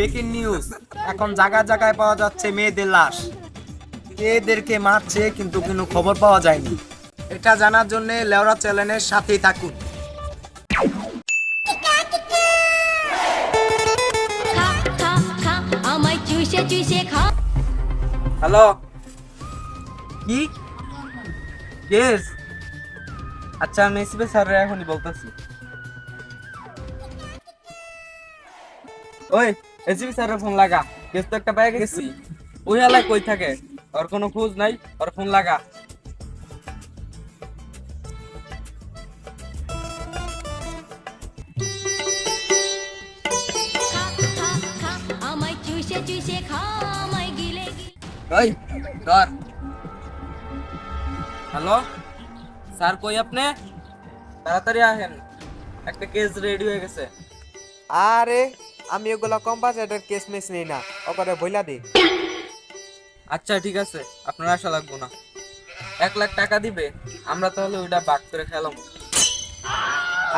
Breaking news, এখন জায়গায় জায়গায় পাওয়া যাচ্ছে মেয়েদের লাশ। এদেরকে মারছে কিন্তু কোনো খবর পাওয়া যায়নি। এটা জানার জন্য লেওরা চ্যানেলের সাথেই থাকুন। খা খা খা আমায় চুষে চুষে খা। হ্যালো, কি কেস? আচ্ছা, আমি এসিপি স্যারের এখনই বলতেছি। ওই, এসিপি স্যারের ফোন লাগা। কেস তো একটা পেয়ে গেছি। ওই এলাকায় কই থাকে? ওর কোনো খোঁজ নাই, ওর ফোন লাগা। খা খা খা আমায় চুষে চুষে খা আমায় গিলে গিলে। ওই, ধর। হ্যালো, স্যার কই আপনি? তাড়াতাড়ি আসেন, একটা কেস রেডি হয়ে গেছে। আরে আমি ওগুলা কম বাজেটের কেস মেস নেই না, ওপরে বইলা দি। আচ্ছা ঠিক আছে, আপনার আসা লাগবো না। 1 লাখ টাকা দিবে, আমরা তাহলে ওইটা বাক করে খেলাম।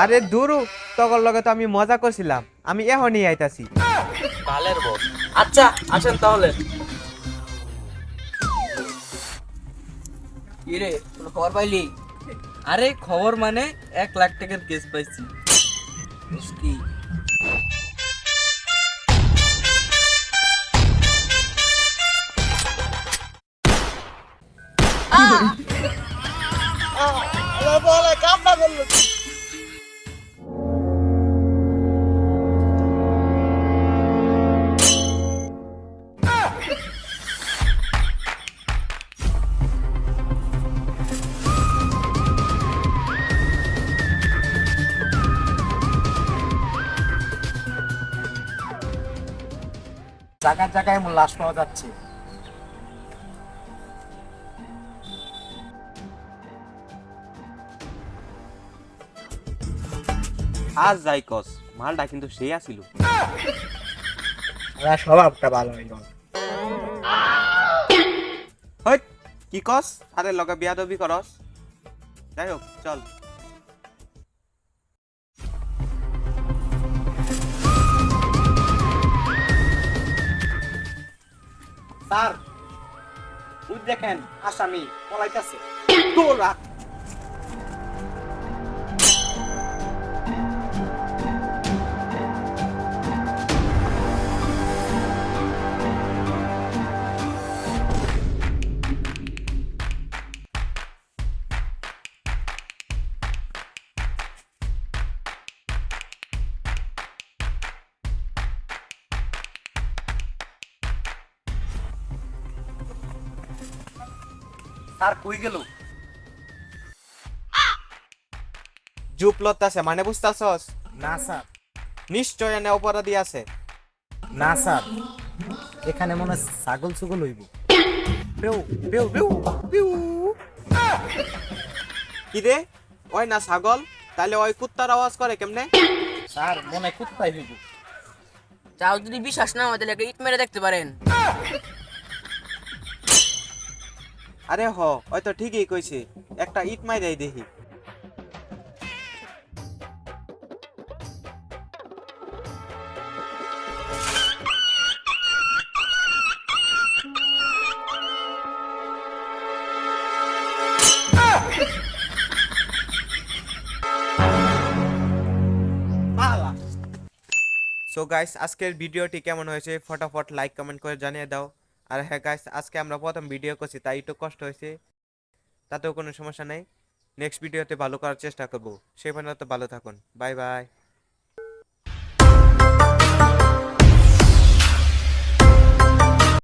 আরে দূরু, তখন লগে তো আমি মজা করছিলাম, আমি এখনই আইতাছি। ভালের বস। আচ্ছা আসেন তাহলে। কি রে, কোনো খবর পাইলি? আরে খবর মানে 1 লাখ টাকার কেস পাইছি। কি জায়গায় জায়গায় এমন লাশ পাওয়া যাচ্ছে। আজ যাই কস, মালটা কিন্তু সেই আছিল। স্বভাবটা ভালো হইল। হই, কি কস? আরে লগে বিয়াদবি করস। যাই হোক, চল। স্যার, ওই দেখেন আসামি পলাইতেছে। তোরা স্যার কই গেল? জুপ লতাছে মানে বুঝতাছস? না স্যার, নিশ্চয় এনে অপরাধী আছে। না স্যার, এখানে মনে হয় ছাগল ছুগল হইব। পেউ পেউ পেউ পেউ। কি রে, ওই না ছাগল, তাহলে ওই কুত্তার আওয়াজ করে কেমনে? স্যার মনে হয় কুত্তাই হইব। তাও যদি বিশ্বাস না হয় তাহলে একটা ইট মেরে দেখতে পারেন। আরে হ, ওই তো ঠিকই কইছে, একটা ইট মাইরাই দেখি। সো গাইস, আজকের ভিডিওটি কেমন হয়েছে ফটাফট লাইক কমেন্ট করে জানিয়ে দাও। আর হ্যাঁ গাইস, আজকে আমরা প্রথম ভিডিও করছি তাই একটু কষ্ট হয়েছে, তাতেও কোনো সমস্যা নেই। নেক্সট ভিডিওতে ভালো করার চেষ্টা করব। সেই পর্যন্ত ভালো থাকুন, বাই বাই।